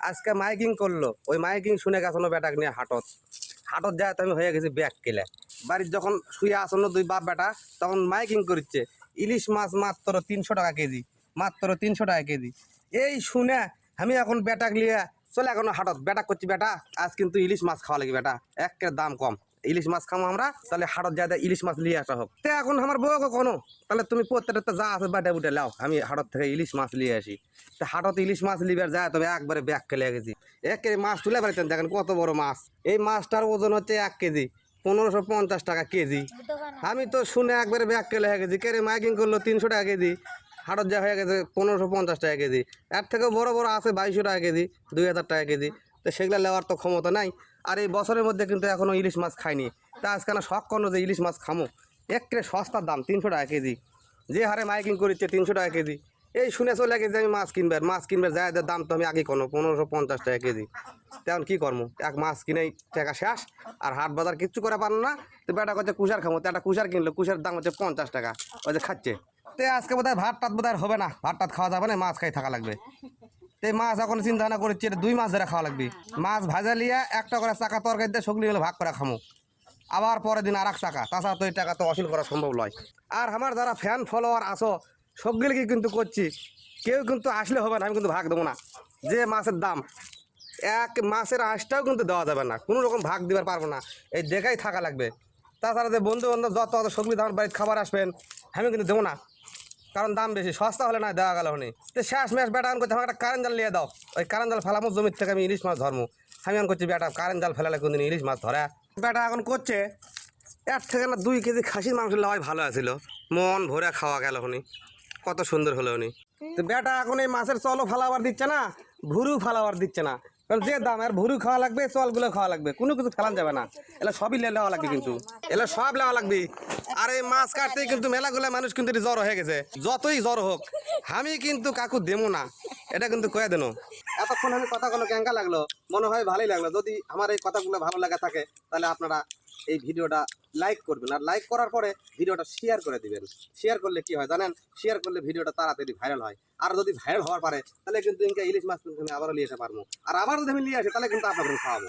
আজকে মাইকিং করলো, ওই মাইকিং শুনে গেছিল বেটাকে নিয়ে হাটত হাটত যায়। তো আমি হয়ে গেছি ব্যাগ কেলে বাড়ির যখন শুয়ে আসন্ন দুই বাপ বেটা, তখন মাইকিং করছে ইলিশ মাছ মাত্র 300 টাকা কেজি, মাত্র 300 টাকা কেজি। এই শুনে আমি এখন বেটাক লিয়ে চলে এখন হাটত বেটা করছি, বেটা আজ কিন্তু ইলিশ মাছ খাওয়া লাগে বেটা, একের দাম কম, ইলিশ মাছ খাবো আমরা, তাহলে হাটত যায় ইলিশ মাছ নিয়ে আসা হোক। তে এখন আমার বউ কখনো তাহলে তুমি প্রত্যেকটা যা আছে বাটে বুটে লাও, আমি হাটত থেকে ইলিশ মাছ নিয়ে আসি। তা হাটত ইলিশ মাছ লিবার যায়, তবে একবারে ব্যাগ খেলে গেছি। একে মাছ তুলে পারছেন, দেখেন কত বড় মাছ। এই মাছটার ওজন হচ্ছে 1 কেজি, 1550 টাকা কেজি। আমি তো শুনে একবারে ব্যাগ কেলে হয়ে গেছি। কেরে মাইকিং করলো 300 টাকা কেজি, হাটত যা হয়ে গেছে 1550 টাকা কেজি। এর থেকেও বড় বড় আছে 2200 টাকা কেজি, 2000 টাকা কেজি। তো সেগুলো নেওয়ার তো ক্ষমতা নাই। আর এই বছরের মধ্যে কিন্তু এখনও ইলিশ মাছ খাইনি। তা আজকাল শখ করলো যে ইলিশ মাছ খামো, একটু সস্তার দাম 300 টাকা কেজি। যে হারে মাইকিং করিচ্ছে 300 টাকা কেজি, এই শুনে চলে গেছে আমি মাছ কিনবার যায়, দাম তো আমি আগে কোনো 1550 টাকা কেজি। তেমন কী করবো, এক মাছ কিনেই টাকা শেষ, আর হাট বাজার কিচ্ছু করে পারো না। তো বেটা করছে কুষার খামো, তো একটা কুষার কিনলো, কুষার দাম হচ্ছে 50 টাকা, ওই যে খাচ্ছে। তো আজকে বোধহয় ভাত টাত বোধহয় হবে না, ভাত টাত খাওয়া যাবে না, মাছ খাই থাকা লাগবে। তো মাছ এখন চিন্তা ভাবনা করছি 2 মাছ ধরে খাওয়া লাগবে। মাছ ভাজা লিয়া একটা করে চাকা তরকারি দিয়ে সগলি হলে ভাগ করে খামো, আবার পরের দিন আর এক চাকা। তাছাড়া তো এই টাকা তো অসীল করা সম্ভব নয়। আর আমার যারা ফ্যান ফলোয়ার আসো সবগুলিকে কিন্তু করছি, কেউ কিন্তু আসলে হবে না, আমি কিন্তু ভাগ দেবো না। যে মাছের দাম, এক মাছের আঁশটাও কিন্তু দেওয়া যাবে না, কোনো রকম ভাগ দিবার পারবো না, এই দেখাই থাকা লাগবে। তাছাড়া যে বন্ধু বান্ধব যত সবজি আমার বাড়িতে খাবার আসবেন, আমি কিন্তু দেবো না, কারণ দাম বেশি, সস্তা হলে না দেওয়া গেল হনি। তো শেষ ম্যাচ বেটা আন করছে, আমার একটা কারেন্ট জাল নিয়ে দাও, ওই কারেন্ট জাল ফেলামো জমির থেকে, আমি ইলিশ মাছ ধরবো। আমি আন করছি বেটা কারেন্ট জাল ফেলালে কোনদিন ইলিশ মাছ ধরা। বেটা এখন করছে 1 থেকে না 2 কেজি খাসির মাংস লওয়াই ভালো আছিল, মন ভরে খাওয়া গেল হনি, কত সুন্দর হলো উনি। তো বেটা এখন এই মাছের চলও ফালাবার দিচ্ছে না, ভুরু ফালাবার দিচ্ছে না, কারণ যে দাম আর ভুরু খাওয়া লাগবে, চলগুলো খাওয়া লাগবে, কোনো কিছু ফেলান যাবে না, এলা সবই নেওয়া লাগবে, কিন্তু এলা সব নেওয়া লাগবে। আর এই মাছ কাটতেই কিন্তু মেলাগুলো মানুষ কিন্তু জ্বর হয়ে গেছে, যতই জ্বর হোক আমি কিন্তু কাকু দেবো না, এটা কিন্তু কয়ে দেন। এতক্ষণ আমি কথাগুলো কেঙ্কা লাগলো, মনে হয় ভালোই লাগলো। যদি আমার এই কথাগুলো ভালো লাগা থাকে, তাহলে আপনারা এই ভিডিওটা লাইক করবেন, আর লাইক করার পরে ভিডিওটা শেয়ার করে দিবেন। শেয়ার করলে কি হয় জানেন, শেয়ার করলে ভিডিওটা তাড়াতাড়ি ভাইরাল হয়। আর যদি ভাইরাল হওয়ার পারে, তাহলে কিন্তু ইলিশ মাছ কিন্তু আমি আবারও নিয়ে আসতে পারবো, আর আবার যদি আমি নিয়ে আসি তাহলে কিন্তু আপনাদের খাওয়াবো।